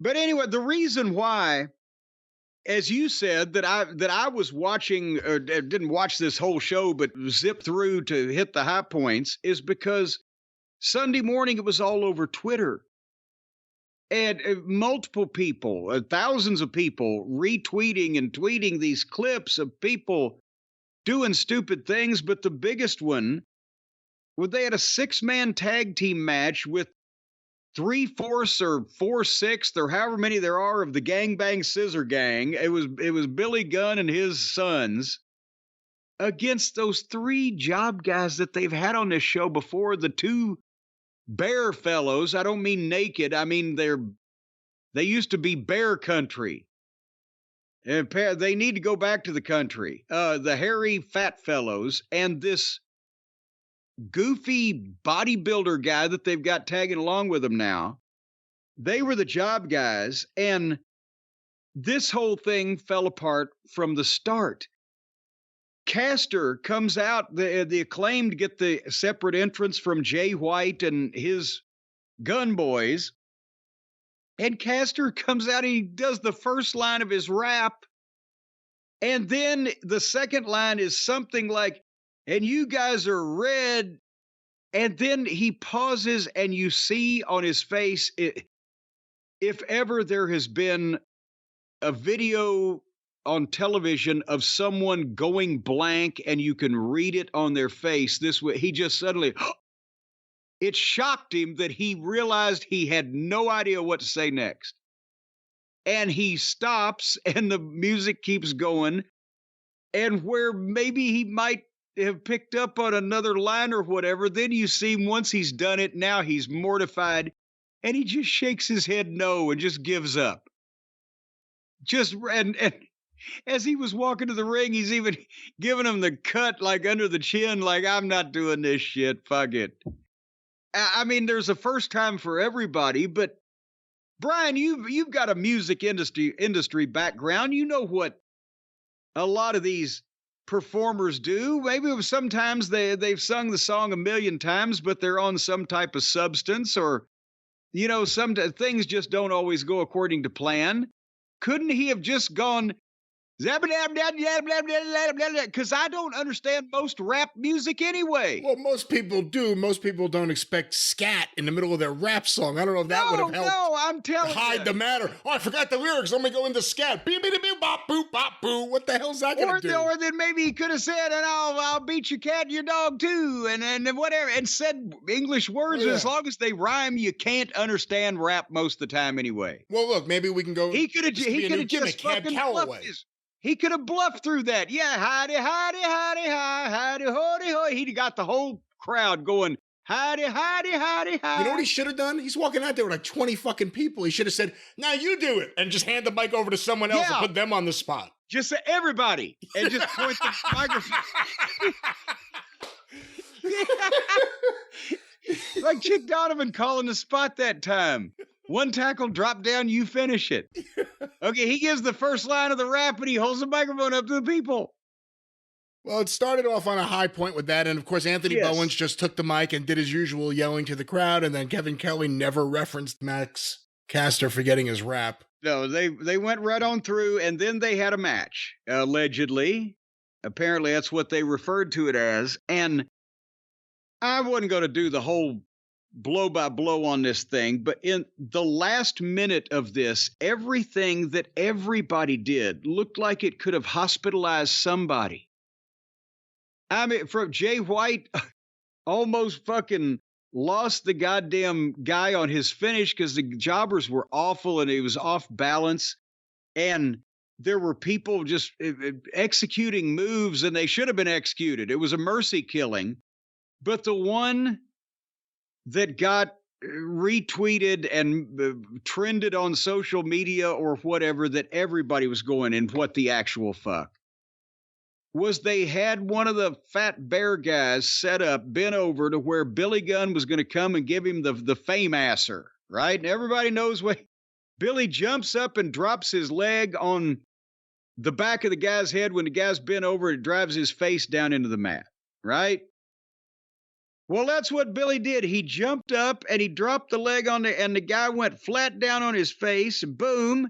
But anyway, the reason why, as you said, that I was watching, or didn't watch this whole show, but zipped through to hit the high points, is because Sunday morning it was all over Twitter. And multiple people, thousands of people retweeting and tweeting these clips of people doing stupid things. But the biggest one, well, they had a 6-man tag team match with 3/4 or 4/6 or however many there are of the Gangbang Scissor Gang. It was Billy Gunn and his sons against those 3 job guys that they've had on this show before. The 2 bear fellows. I don't mean naked. I mean they used to be bear country. And they need to go back to the country. The hairy fat fellows and this goofy bodybuilder guy that they've got tagging along with them now. They were the job guys, and this whole thing fell apart from the start. Caster comes out, the Acclaimed get the separate entrance from Jay White and his Gunn boys. And Caster comes out and he does the first line of his rap. And then the second line is something like, and you guys are red. And then he pauses and you see on his face, if ever there has been a video on television of someone going blank and you can read it on their face, he just suddenly, it shocked him that he realized he had no idea what to say next. And he stops and the music keeps going. And where maybe he might have picked up on another line or whatever, then you see him once he's done it, now he's mortified and he just shakes his head no and just gives up. And as he was walking to the ring, he's even giving him the cut like under the chin, like, I'm not doing this shit, fuck it. I mean, there's a first time for everybody, but Brian, you've got a music industry background. You know what a lot of these performers do. Maybe sometimes they've sung the song a million times, but they're on some type of substance, or, you know, some things just don't always go according to plan. Couldn't he have just gone, because I don't understand most rap music anyway. Well, most people do. Most people don't expect scat in the middle of their rap song. I don't know if that would have helped. No, I'm telling hide the matter. Oh, I forgot the lyrics. Let me go into scat. Beep, beep, beep, bop, boop, bop, boo. What the hell's that going to do? Or then maybe he could have said, and I'll beat your cat and your dog too, and whatever, and said English words. As long as they rhyme, you can't understand rap most of the time anyway. Well, look, maybe we can go. He could have just fucking bluffed his. He could have bluffed through that. Yeah, hidey, hidey, hidey, hidey, hidey, hidey. He'd got the whole crowd going, hidey, hidey, hidey, hidey. You know what he should have done? He's walking out there with like 20 fucking people. He should have said, now you do it, and just hand the mic over to someone else and put them on the spot. Just say everybody, and just point the microphone. Like Chick Donovan calling the spot that time. One tackle, drop down, you finish it. Okay, he gives the first line of the rap and he holds the microphone up to the people. Well, it started off on a high point with that. And of course, Anthony Bowens just took the mic and did his usual yelling to the crowd. And then Kevin Kelly never referenced Max Caster for getting his rap. No, they went right on through, and then they had a match, allegedly. Apparently, that's what they referred to it as. And I wasn't going to do the whole blow by blow on this thing, but in the last minute of this, everything that everybody did looked like it could have hospitalized somebody. I mean, from Jay White almost fucking lost the goddamn guy on his finish because the jobbers were awful and he was off balance, and there were people just executing moves and they should have been executed. It was a mercy killing. But the one that got retweeted and trended on social media or whatever that everybody was going in, what the actual fuck, was they had one of the fat bear guys set up, bent over to where Billy Gunn was going to come and give him the fame-asser, right? And everybody knows what Billy jumps up and drops his leg on the back of the guy's head when the guy's bent over and drives his face down into the mat, right? Well, that's what Billy did. He jumped up and he dropped the leg on and the guy went flat down on his face. Boom.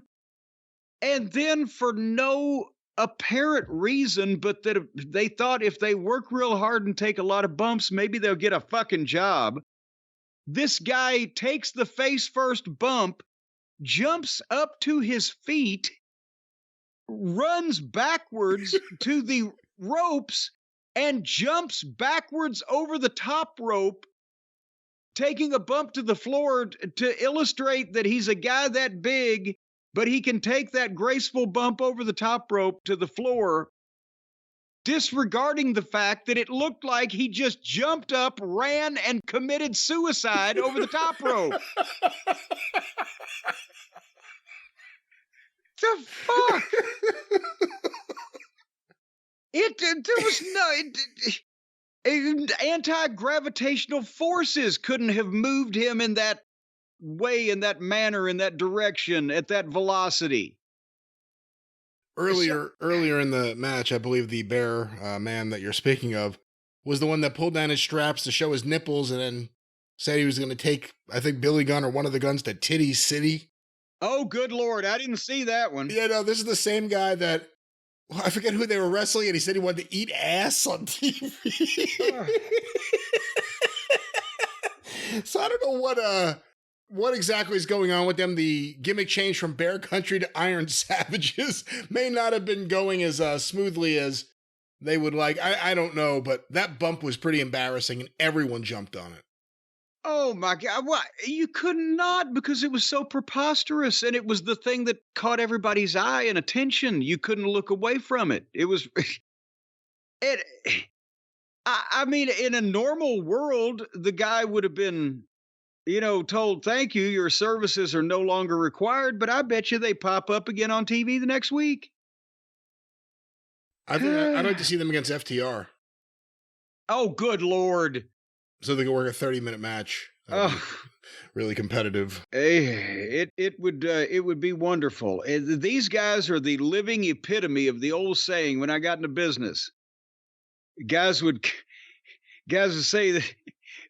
And then for no apparent reason, but that they thought if they work real hard and take a lot of bumps, maybe they'll get a fucking job. This guy takes the face first bump, jumps up to his feet, runs backwards to the ropes, and jumps backwards over the top rope, taking a bump to the floor to illustrate that he's a guy that big, but he can take that graceful bump over the top rope to the floor, disregarding the fact that it looked like he just jumped up, ran, and committed suicide over the top rope. The fuck? There was no anti-gravitational forces couldn't have moved him in that way, in that manner, in that direction, at that velocity. Earlier in the match, I believe the bear man that you're speaking of was the one that pulled down his straps to show his nipples and then said he was going to take, I think, Billy Gunn or one of the Guns to Titty City. Oh, good Lord. I didn't see that one. Yeah, no, this is the same guy that, I forget who they were wrestling, and he said he wanted to eat ass on TV. So I don't know what exactly is going on with them. The gimmick change from Bear Country to Iron Savages may not have been going as smoothly as they would like. I don't know, but that bump was pretty embarrassing, and everyone jumped on it. Oh my God. What? You could not, because it was so preposterous, and it was the thing that caught everybody's eye and attention. You couldn't look away from it. It was, I mean, in a normal world, the guy would have been, told, thank you, your services are no longer required, but I bet you they pop up again on TV the next week. I think I'd like to see them against FTR. Oh, good Lord. So they can work a 30-minute match. Really competitive. It would be wonderful. These guys are the living epitome of the old saying, when I got into business. Guys would say that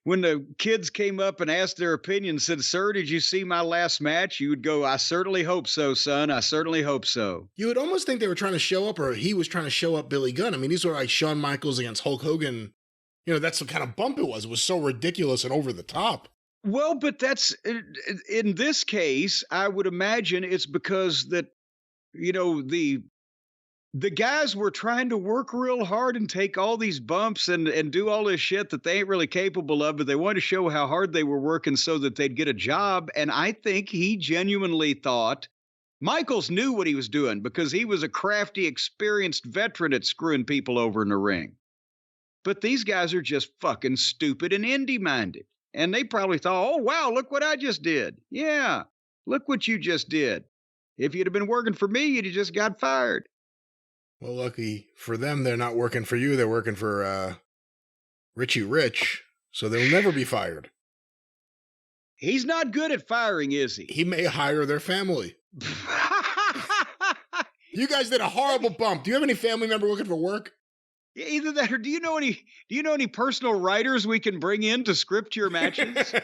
when the kids came up and asked their opinion, said, "Sir, did you see my last match?" You would go, "I certainly hope so, son. I certainly hope so." You would almost think they were trying to show up, or he was trying to show up Billy Gunn. I mean, these were like Shawn Michaels against Hulk Hogan. That's the kind of bump it was. It was so ridiculous and over the top. Well, but that's, in this case, I would imagine it's because that, the guys were trying to work real hard and take all these bumps and do all this shit that they ain't really capable of, but they wanted to show how hard they were working so that they'd get a job. And I think he genuinely thought Michaels knew what he was doing, because he was a crafty, experienced veteran at screwing people over in the ring. But these guys are just fucking stupid and indie-minded. And they probably thought, oh, wow, look what I just did. Yeah, look what you just did. If you'd have been working for me, you'd have just got fired. Well, lucky for them, they're not working for you. They're working for Richie Rich, so they'll never be fired. He's not good at firing, is he? He may hire their family. You guys did a horrible bump. Do you have any family member looking for work? Yeah, either that, or do you know any personal writers we can bring in to script your matches?